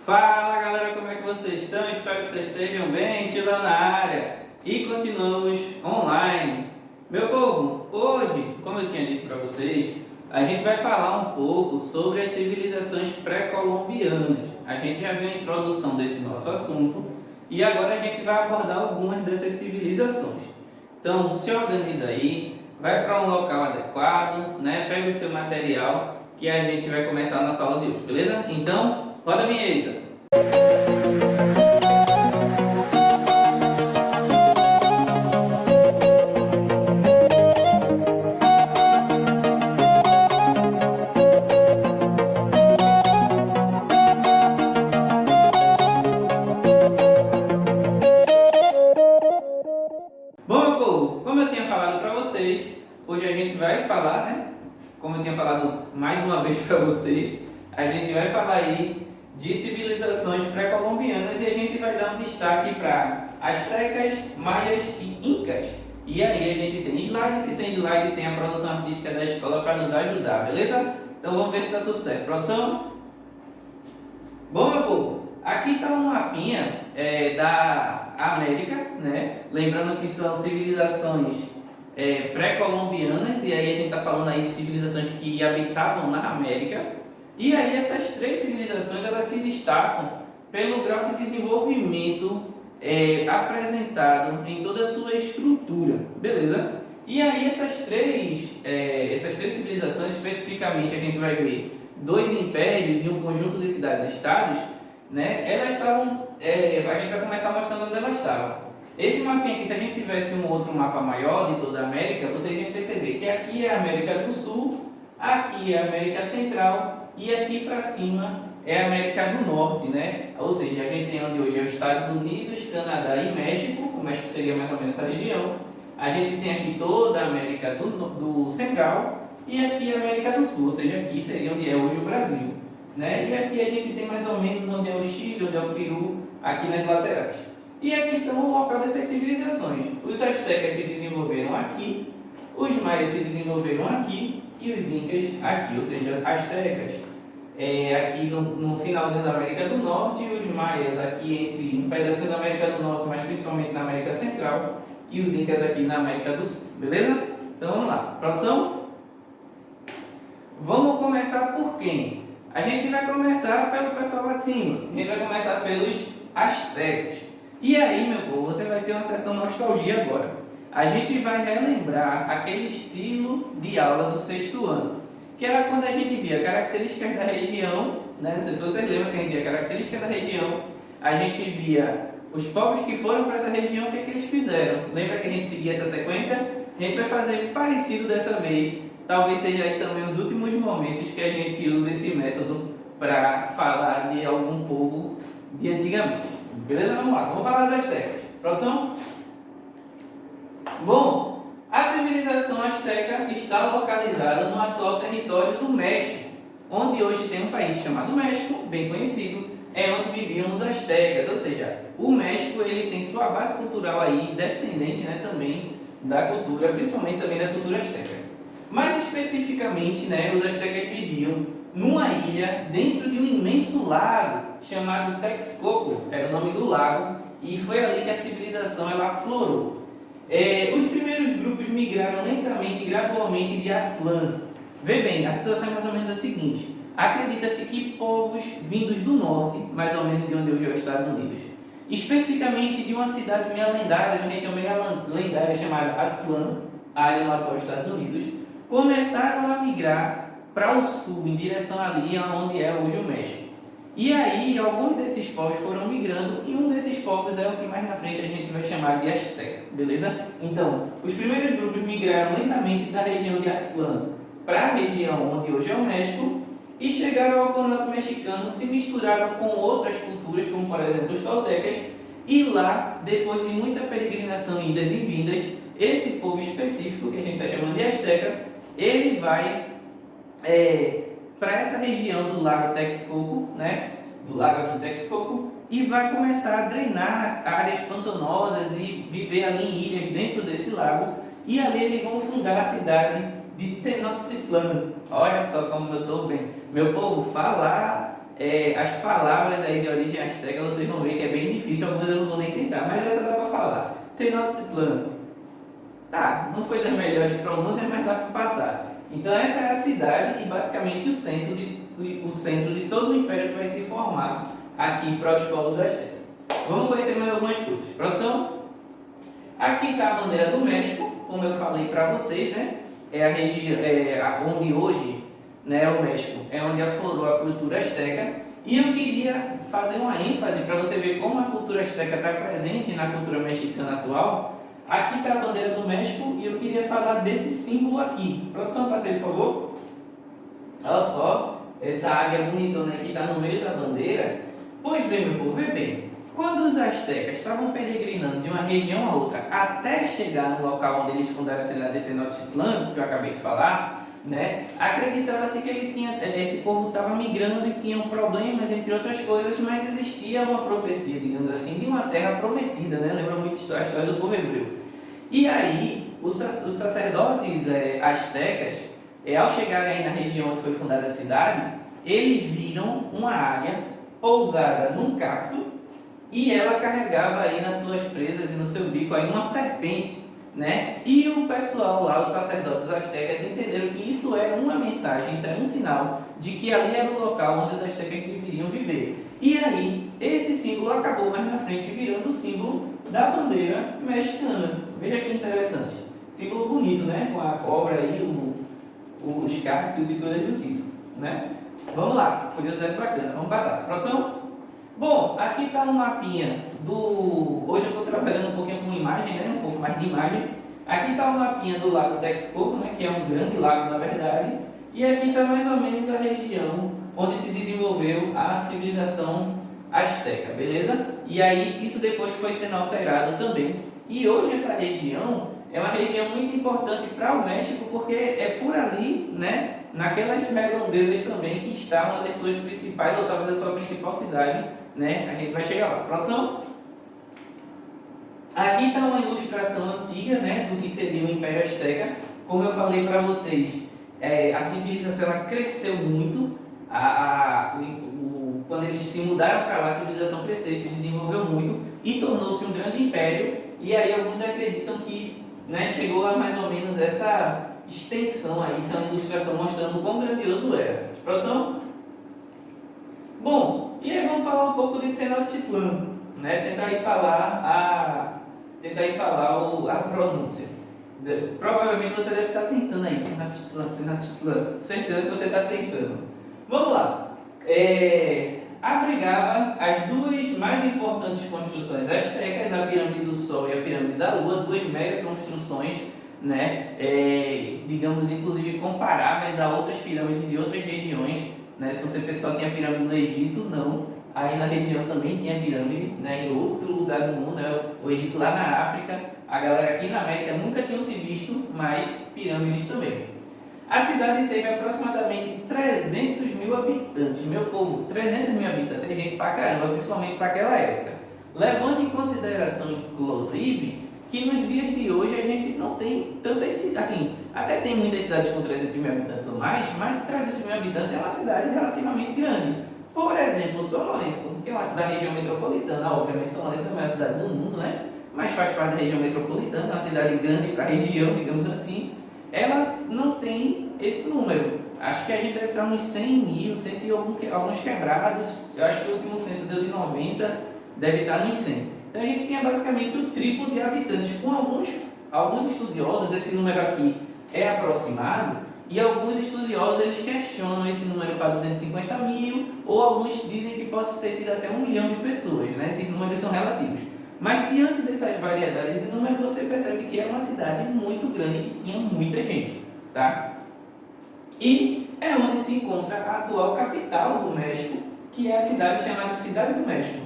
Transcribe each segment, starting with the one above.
Fala galera, como é que vocês estão? Espero que vocês estejam bem, Tilão na área. E continuamos online. Meu povo, hoje, como eu tinha dito para vocês, a gente vai falar um pouco sobre as civilizações pré-colombianas. A gente já viu a introdução desse nosso assunto e agora a gente vai abordar algumas dessas civilizações. Então, se organiza aí, vai para um local adequado, né? Pega o seu material que a gente vai começar a nossa aula de hoje, beleza? Então, roda a vinheta. Bom, meu povo, como eu tinha falado para vocês, hoje a gente vai falar, né? Como eu tinha falado mais uma vez para vocês, a gente vai falar aí de civilizações pré-colombianas e a gente vai dar um destaque para astecas, maias e incas. E aí a gente tem slide, se tem slide tem a produção artística da escola para nos ajudar, beleza? Então vamos ver se está tudo certo. Produção? Bom, meu povo, aqui está um mapinha da América, né? Lembrando que são civilizações pré-colombianas, e aí a gente está falando aí de civilizações que habitavam na América. E aí essas três civilizações elas se destacam pelo grau de desenvolvimento apresentado em toda a sua estrutura, beleza? E aí essas três civilizações, especificamente a gente vai ver dois impérios e um conjunto de cidades-estados, né? Elas estavam, a gente vai começar mostrando onde elas estavam. Esse mapinha aqui, se a gente tivesse um outro mapa maior de toda a América, vocês iam perceber que aqui é a América do Sul, aqui é a América Central e aqui para cima é a América do Norte, né? Ou seja, a gente tem onde hoje é os Estados Unidos, Canadá e México. O México seria mais ou menos essa região. A gente tem aqui toda a América do Central e aqui a América do Sul, ou seja, aqui seria onde é hoje o Brasil, né? E aqui a gente tem mais ou menos onde é o Chile, onde é o Peru, aqui nas laterais. E aqui estão o local dessas civilizações. Os astecas se desenvolveram aqui, os maias se desenvolveram aqui e os incas aqui, ou seja, astecas aqui no finalzinho da América do Norte e os maias aqui entre um pedacinho da América do Norte, mas principalmente na América Central, e os incas aqui na América do Sul, beleza? Então vamos lá, produção? Vamos começar por quem? A gente vai começar pelo pessoal lá de cima, a gente vai começar pelos astecas. E aí, meu povo, você vai ter uma sessão nostalgia agora. A gente vai relembrar aquele estilo de aula do sexto ano, que era quando a gente via características da região, né? Não sei se vocês lembram que a gente via características da região, a gente via os povos que foram para essa região, o que eles fizeram. Lembra que a gente seguia essa sequência? A gente vai fazer parecido dessa vez. Talvez seja aí também os últimos momentos que a gente usa esse método para falar de algum povo de antigamente. Beleza? Vamos lá, vamos falar das astecas. Produção? Bom, a civilização asteca está localizada no atual território do México, onde hoje tem um país chamado México, bem conhecido, é onde viviam os astecas, ou seja, o México ele tem sua base cultural aí, descendente, né, também da cultura, principalmente também da cultura asteca. Mais especificamente, né, os astecas viviam numa ilha dentro de um imenso lago chamado Texcoco, era o nome do lago, e foi ali que a civilização ela aflorou. Os primeiros grupos migraram lentamente e gradualmente de Aztlán. Vê bem, a situação é mais ou menos a seguinte: acredita-se que povos vindos do norte, mais ou menos de onde hoje é os Estados Unidos, especificamente de uma cidade meio lendária, de uma região meio lendária chamada Aztlán, área no atual Estados Unidos, começaram a migrar para o sul, em direção ali onde é hoje o México. E aí, alguns desses povos foram migrando e um desses povos é o que mais na frente a gente vai chamar de Azteca, beleza? Então, os primeiros grupos migraram lentamente da região de Aztlán para a região onde hoje é o México e chegaram ao planalto mexicano, se misturaram com outras culturas, como por exemplo os toltecas, e lá, depois de muita peregrinação, idas e vindas, esse povo específico, que a gente está chamando de Azteca, ele vai para essa região do lago Texcoco, né? Do lago aqui Texcoco, e vai começar a drenar áreas pantanosas e viver ali em ilhas dentro desse lago, e ali eles vão fundar a cidade de Tenochtitlan. Olha só como eu estou bem. Meu povo, falar as palavras aí de origem asteca, vocês vão ver que é bem difícil, algumas eu não vou nem tentar, mas essa dá para falar. Tenochtitlan. Tá, não foi das melhores pronúncias, mas dá para passar. Então essa é a cidade e basicamente o centro de todo o império que vai se formar aqui para os povos astecas. Vamos conhecer mais algumas coisas. Produção? Aqui está a bandeira do México, como eu falei para vocês, né? É a região onde hoje, né, o México é onde aflorou a cultura asteca. E eu queria fazer uma ênfase para você ver como a cultura asteca está presente na cultura mexicana atual. Aqui está a bandeira do México e eu queria falar desse símbolo aqui. Produção, passei, por favor. Olha só, essa águia bonitona aqui está no meio da bandeira. Pois bem, meu povo, vê bem. Quando os astecas estavam peregrinando de uma região a outra até chegar no local onde eles fundaram a cidade de Tenochtitlan, que eu acabei de falar, né, acreditava-se que esse povo estava migrando e tinham problemas, entre outras coisas, mas existia uma profecia, digamos assim, de uma terra prometida, né? Lembra muito a história do povo hebreu. E aí, os sacerdotes astecas, ao chegarem aí na região onde foi fundada a cidade, eles viram uma águia pousada num cacto e ela carregava aí nas suas presas e no seu bico aí uma serpente, né? E o pessoal lá, os sacerdotes astecas, entenderam que isso era uma mensagem, isso era um sinal de que ali era o local onde os astecas deveriam viver. E aí, esse símbolo acabou mais na frente virando o símbolo da bandeira mexicana. Veja que interessante. Símbolo bonito, né? Com a cobra aí, os cactos e coisas do tipo, né? Vamos lá, curiosidade bacana. Vamos passar. Produção? Bom, aqui está um mapinha do... Hoje eu estou trabalhando um pouquinho com imagem, né? Um pouco mais de imagem. Aqui está um mapinha do Lago Texcoco, né? Que é um grande lago, na verdade. E aqui está mais ou menos a região onde se desenvolveu a civilização asteca, beleza? E aí isso depois foi sendo alterado também. E hoje essa região é uma região muito importante para o México, porque é por ali, né? Naquelas redondezas também que está uma das suas principais, ou talvez a sua principal cidade, né? A gente vai chegar lá. Produção? Aqui está uma ilustração antiga, né? Do que seria o Império Azteca. Como eu falei para vocês, a civilização ela cresceu muito. Quando eles se mudaram para lá, a civilização cresceu, se desenvolveu muito e tornou-se um grande império. E aí alguns acreditam que, né, chegou a mais ou menos essa extensão aí, essa ilustração mostrando o quão grandioso era. Produção? Bom, e aí vamos falar um pouco de Tenochtitlan, né? Tentar aí falar a pronúncia. Provavelmente você deve estar tentando aí, Tenochtitlan, certeza que você está tentando. Vamos lá. Abrigava as duas mais importantes construções astecas, a Pirâmide do Sol e a Pirâmide da Lua, duas mega construções, né, digamos, inclusive comparáveis a outras pirâmides de outras regiões, né? Se você pensar que tinha pirâmide no Egito, não, aí na região também tinha pirâmide, né, em outro lugar do mundo, né? O Egito lá na África, a galera aqui na América nunca tinham se visto, mas pirâmides também. A cidade teve aproximadamente 300 mil habitantes, meu povo, 300 mil habitantes, tem gente pra caramba, principalmente para aquela época. Levando em consideração, inclusive, que nos dias de hoje a gente não tem tantas cidades, assim, até tem muitas cidades com 300 mil habitantes ou mais, mas 300 mil habitantes é uma cidade relativamente grande. Por exemplo, São Lourenço, que é da região metropolitana, obviamente São Lourenço não é a maior cidade do mundo, né? Mas faz parte da região metropolitana, é uma cidade grande para a região, digamos assim. Ela não tem esse número. Acho que a gente deve estar uns 100 mil, 100 e alguns quebrados. Eu acho que o último censo deu de 90, deve estar nos 100. Então a gente tinha basicamente o triplo de habitantes. Com alguns estudiosos, esse número aqui é aproximado, e alguns estudiosos eles questionam esse número para 250 mil, ou alguns dizem que possa ter tido até 1 milhão de pessoas, né? Esses números são relativos. Mas diante dessas variedades de números, você percebe que é uma cidade muito grande e que tinha muita gente, tá? E é onde se encontra a atual capital do México, que é a cidade chamada Cidade do México.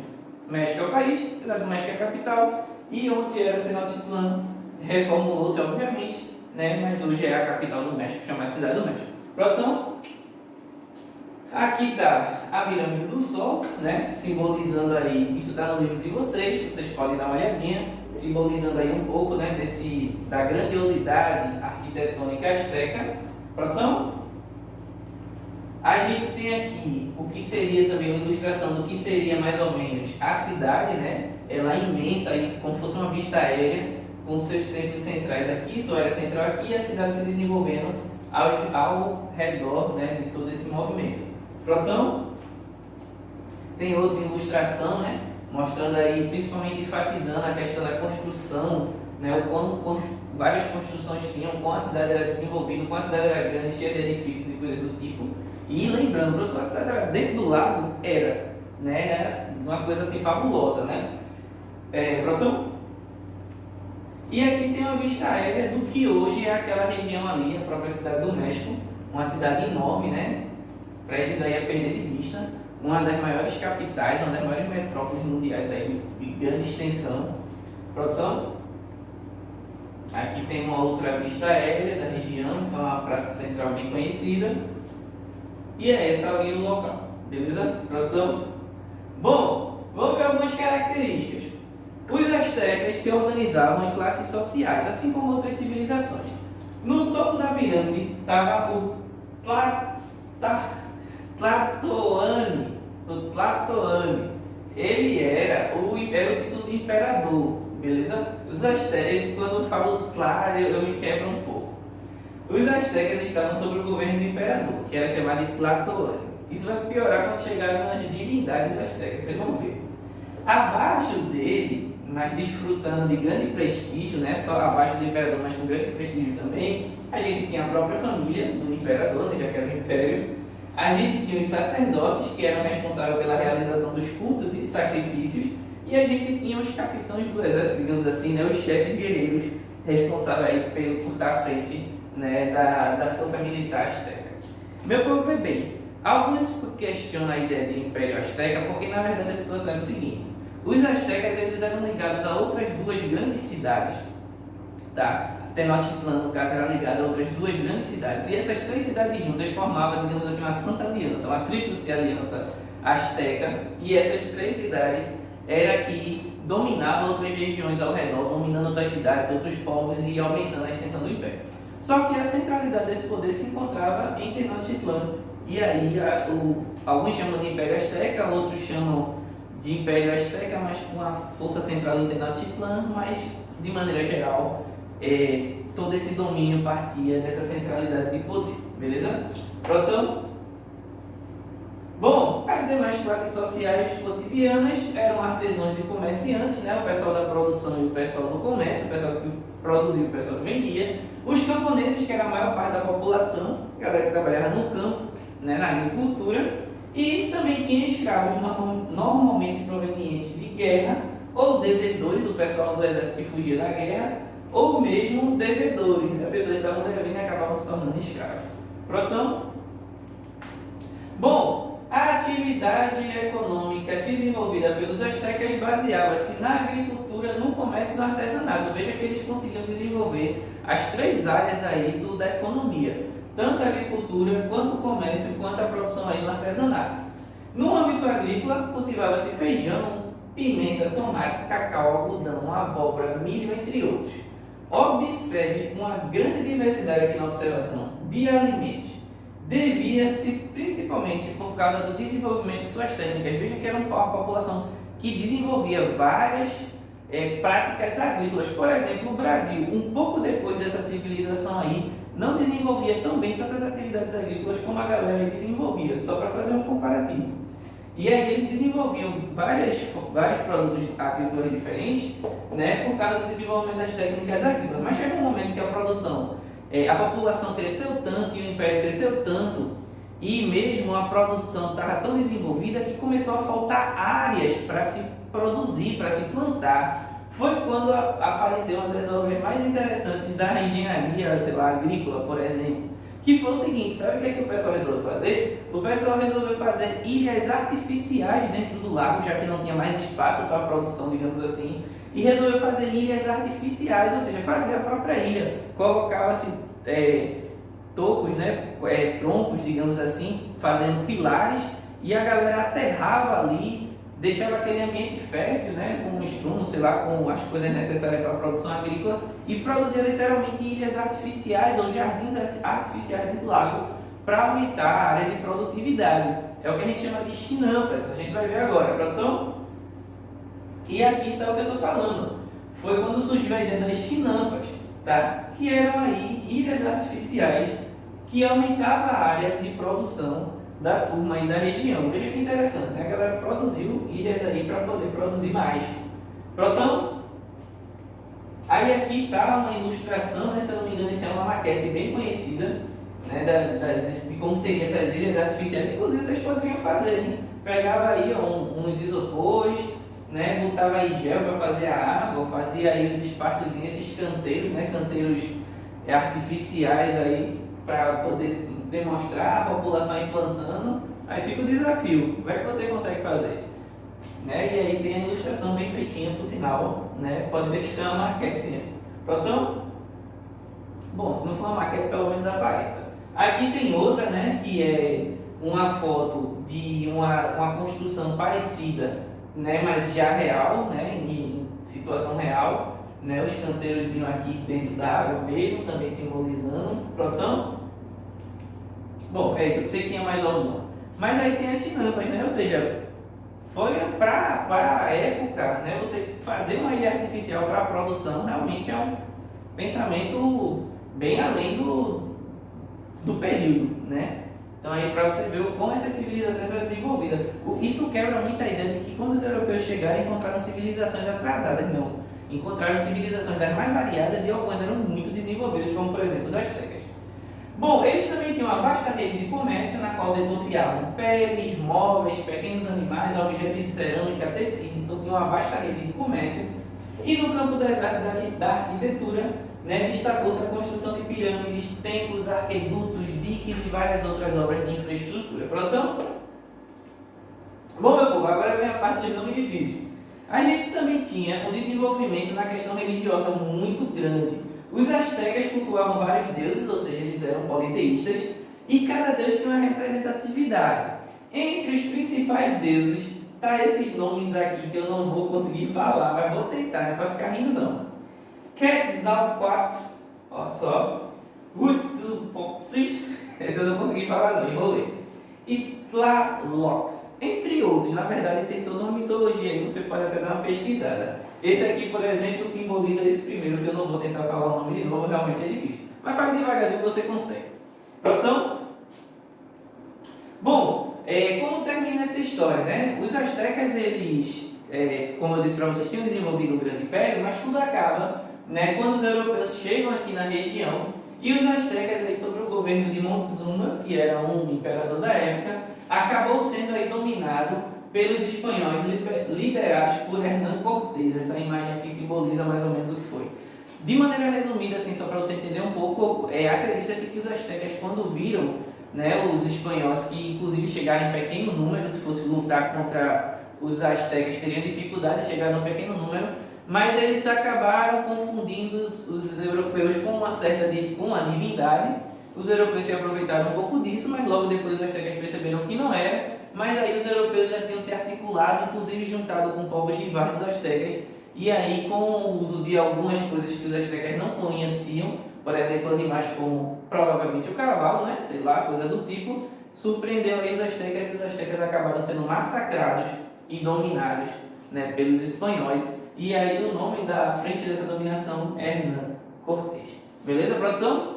México é o país, Cidade do México é a capital, e onde era Tenochtitlan reformulou-se, obviamente, né? Mas hoje é a capital do México, chamada Cidade do México. Produção? Aqui está a Pirâmide do Sol, né? Simbolizando aí, isso está no livro de vocês podem dar uma olhadinha, simbolizando aí um pouco, né, da grandiosidade arquitetônica asteca. Produção? A gente tem aqui o que seria também uma ilustração do que seria mais ou menos a cidade, né? Ela é imensa, aí, como se fosse uma vista aérea, com seus templos centrais aqui, sua área central aqui, e a cidade se desenvolvendo ao redor, né, de todo esse movimento. Produção? Tem outra ilustração, né, mostrando aí, principalmente enfatizando a questão da construção, né, o quão várias construções tinham, como a cidade era desenvolvida, como a cidade era grande, cheia de edifícios e coisas do tipo. E lembrando, a cidade era dentro do lago, era uma coisa assim fabulosa, né? Produção? E aqui tem uma vista aérea do que hoje é aquela região ali, a própria cidade do México, uma cidade enorme, né? Para eles aí a perder de vista, uma das maiores capitais, uma das maiores metrópoles mundiais aí, de grande extensão. Produção? Aqui tem uma outra vista aérea da região, só uma praça central bem conhecida. E é essa ali o local, beleza? Produção? Bom, vamos ver algumas características. Os astecas se organizavam em classes sociais, assim como outras civilizações. No topo da pirâmide estava o Tlatoani. Ele era o título de imperador, beleza? Os astecas, quando eu falo eu me quebro um pouco. Os astecas estavam sob o governo do imperador, que era chamado de Tlatoani. Isso vai piorar quando chegarem nas divindades astecas, vocês vão ver. Abaixo dele, mas desfrutando de grande prestígio, né? Só abaixo do imperador, mas com grande prestígio também, a gente tinha a própria família do imperador, né? Já que era o império. A gente tinha os sacerdotes, que eram responsáveis pela realização dos cultos e sacrifícios, e a gente tinha os capitães do exército, digamos assim, né? Os chefes guerreiros responsáveis aí por estar à frente, né? da força militar asteca. Meu povo, vê bem, alguns questionam a ideia de Império Azteca, porque na verdade a situação é o seguinte: os astecas eles eram ligados a outras duas grandes cidades, tá? Tenochtitlan, no caso, era ligado a outras duas grandes cidades, e essas três cidades juntas formavam, digamos assim, uma santa aliança, uma tríplice aliança asteca, e essas três cidades era que dominavam outras regiões ao redor, dominando outras cidades, outros povos e aumentando a extensão do império. Só que a centralidade desse poder se encontrava em Tenochtitlan, e aí alguns chamam de Império Azteca, outros chamam de Império Azteca, mas com a força central em Tenochtitlan, mas de maneira geral, todo esse domínio partia dessa centralidade de poder, beleza? Produção? Bom, as demais classes sociais cotidianas eram artesãos e comerciantes, né? O pessoal da produção e o pessoal do comércio, o pessoal que produzia e o pessoal que vendia. Os camponeses, que era a maior parte da população, a galera que trabalhava no campo, né? Na agricultura. E também tinha escravos normalmente provenientes de guerra, ou desertores, o pessoal do exército que fugia da guerra, ou mesmo devedores, né? Pessoas que estavam devendo e acabavam se tornando escravos. Produção? Bom, a atividade econômica desenvolvida pelos astecas baseava-se na agricultura, no comércio e no artesanato. Veja que eles conseguiam desenvolver as três áreas aí da economia, tanto a agricultura, quanto o comércio, quanto a produção aí no artesanato. No âmbito agrícola, cultivava-se feijão, pimenta, tomate, cacau, algodão, abóbora, milho, entre outros. Observe uma grande diversidade aqui na observação de alimentos. Devia-se principalmente por causa do desenvolvimento de suas técnicas. Veja que era uma população que desenvolvia várias práticas agrícolas. Por exemplo, o Brasil, um pouco depois dessa civilização aí, não desenvolvia tão bem tantas atividades agrícolas como a galera desenvolvia, só para fazer um comparativo. E aí eles desenvolviam vários produtos agrícolas diferentes, né, por causa do desenvolvimento das técnicas agrícolas. Mas chega um momento que a produção, a população cresceu tanto e o império cresceu tanto, e mesmo a produção estava tão desenvolvida que começou a faltar áreas para se produzir, para se plantar. Foi quando apareceu uma das obras mais interessantes da engenharia, agrícola, por exemplo, que foi o seguinte: sabe o que o pessoal resolveu fazer? O pessoal resolveu fazer ilhas artificiais dentro do lago, já que não tinha mais espaço para a produção, digamos assim, e resolveu fazer ilhas artificiais, ou seja, fazer a própria ilha. Colocava-se tocos, né, troncos, digamos assim, fazendo pilares, e a galera aterrava ali, deixava aquele ambiente fértil, né, com estrumo, com as coisas necessárias para a produção agrícola, e produzia literalmente ilhas artificiais ou jardins artificiais dentro do lago, para aumentar a área de produtividade. É o que a gente chama de chinampas, a gente vai ver agora, produção? E aqui está o que eu estou falando. Foi quando surgiu a ideia das chinampas, tá? Que eram aí ilhas artificiais que aumentavam a área de produção da turma aí da região. Veja que interessante, né? A galera produziu ilhas aí para poder produzir mais. Produção? Aí aqui está uma ilustração, né? Se eu não me engano, isso é uma maquete bem conhecida, né? De como seriam essas ilhas artificiais. Inclusive vocês poderiam fazer, hein? Pegava aí uns isopores, né? Botava aí gel para fazer a água, fazia aí os espaçozinhos, esses canteiros, né? Canteiros artificiais aí para poder demonstrar a população implantando. Aí fica o desafio, como é que você consegue fazer? Né? E aí tem a ilustração bem feitinha, por sinal, né? Pode ver que isso é uma maquete, né? Produção? Bom, se não for uma maquete, pelo menos aparenta. Aqui tem outra, né? Que é uma foto de uma construção parecida, né? Mas já real, né? Em situação real, né? Os canteiros aqui dentro da água mesmo, também simbolizando. Produção? Bom, é isso, eu sei que tinha mais alguma. Mas aí tem as chinampas, né? Ou seja, foi para a época, né? Você fazer uma ilha artificial para a produção realmente é um pensamento bem além do período, né? Então aí para você ver como essa civilização é desenvolvida. Isso quebra muito a ideia de que quando os europeus chegaram encontraram civilizações atrasadas, não. Encontraram civilizações das mais variadas e algumas eram muito desenvolvidas, como por exemplo os astecas. Bom, eles também tinham uma vasta rede de comércio na qual negociavam peles, móveis, pequenos animais, objetos de cerâmica, tecido. Então tinha uma vasta rede de comércio. E no campo das artes da arquitetura, né, destacou-se a construção de pirâmides, templos, arquedutos, diques e várias outras obras de infraestrutura. Produção? Bom, meu povo, agora vem a parte dos nomes difíceis. A gente também tinha um desenvolvimento na questão religiosa muito grande. Os astecas cultuavam vários deuses, ou seja, eles eram politeístas, e cada deus tinha uma representatividade. Entre os principais deuses, tá esses nomes aqui que eu não vou conseguir falar, mas vou tentar, não é para ficar rindo não. Quetzalcoatl, ó só, Huitzilopochtli, esse eu não consegui falar não, enrolei. E Tlaloc, entre outros. Na verdade tem toda uma mitologia aí, você pode até dar uma pesquisada. Esse aqui, por exemplo, simboliza esse primeiro, que eu não vou tentar falar o nome de novo, realmente é difícil. Mas faz devagarzinho que você consegue. Produção? Bom, como termina essa história, né? Os astecas, eles, como eu disse para vocês, tinham desenvolvido um grande império, mas tudo acaba, né, quando os europeus chegam aqui na região e os astecas, aí, sob o governo de Montezuma, que era um imperador da época, acabou sendo aí dominado pelos espanhóis liderados por Hernán Cortés. Essa imagem aqui simboliza mais ou menos o que foi. De maneira resumida, assim, só para você entender um pouco, acredita-se que os astecas, quando viram, né, os espanhóis, que inclusive chegaram em pequeno número, se fosse lutar contra os astecas teriam dificuldade de chegar num pequeno número, mas eles acabaram confundindo os europeus com uma divindade. Os europeus se aproveitaram um pouco disso, mas logo depois os astecas perceberam que não era. Mas aí os europeus já tinham se articulado, inclusive juntado com povos rivais dos astecas, e aí com o uso de algumas coisas que os astecas não conheciam, por exemplo, animais como provavelmente o cavalo, né? Sei lá, coisa do tipo, surpreendeu aí os astecas e os astecas acabaram sendo massacrados e dominados, né, pelos espanhóis. E aí o nome da frente dessa dominação é Hernán Cortés. Beleza, produção?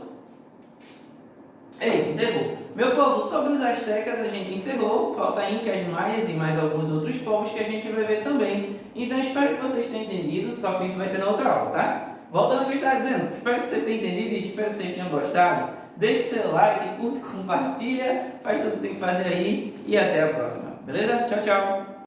É isso, encerrou. Meu povo, sobre os astecas a gente encerrou, falta incas, maias e mais alguns outros povos que a gente vai ver também. Então espero que vocês tenham entendido, só que isso vai ser na outra aula, tá? Voltando ao que eu estava dizendo, espero que você tenha entendido e espero que vocês tenham gostado. Deixe seu like, curte, compartilha, faz tudo o que tem que fazer aí e até a próxima. Beleza? Tchau, tchau!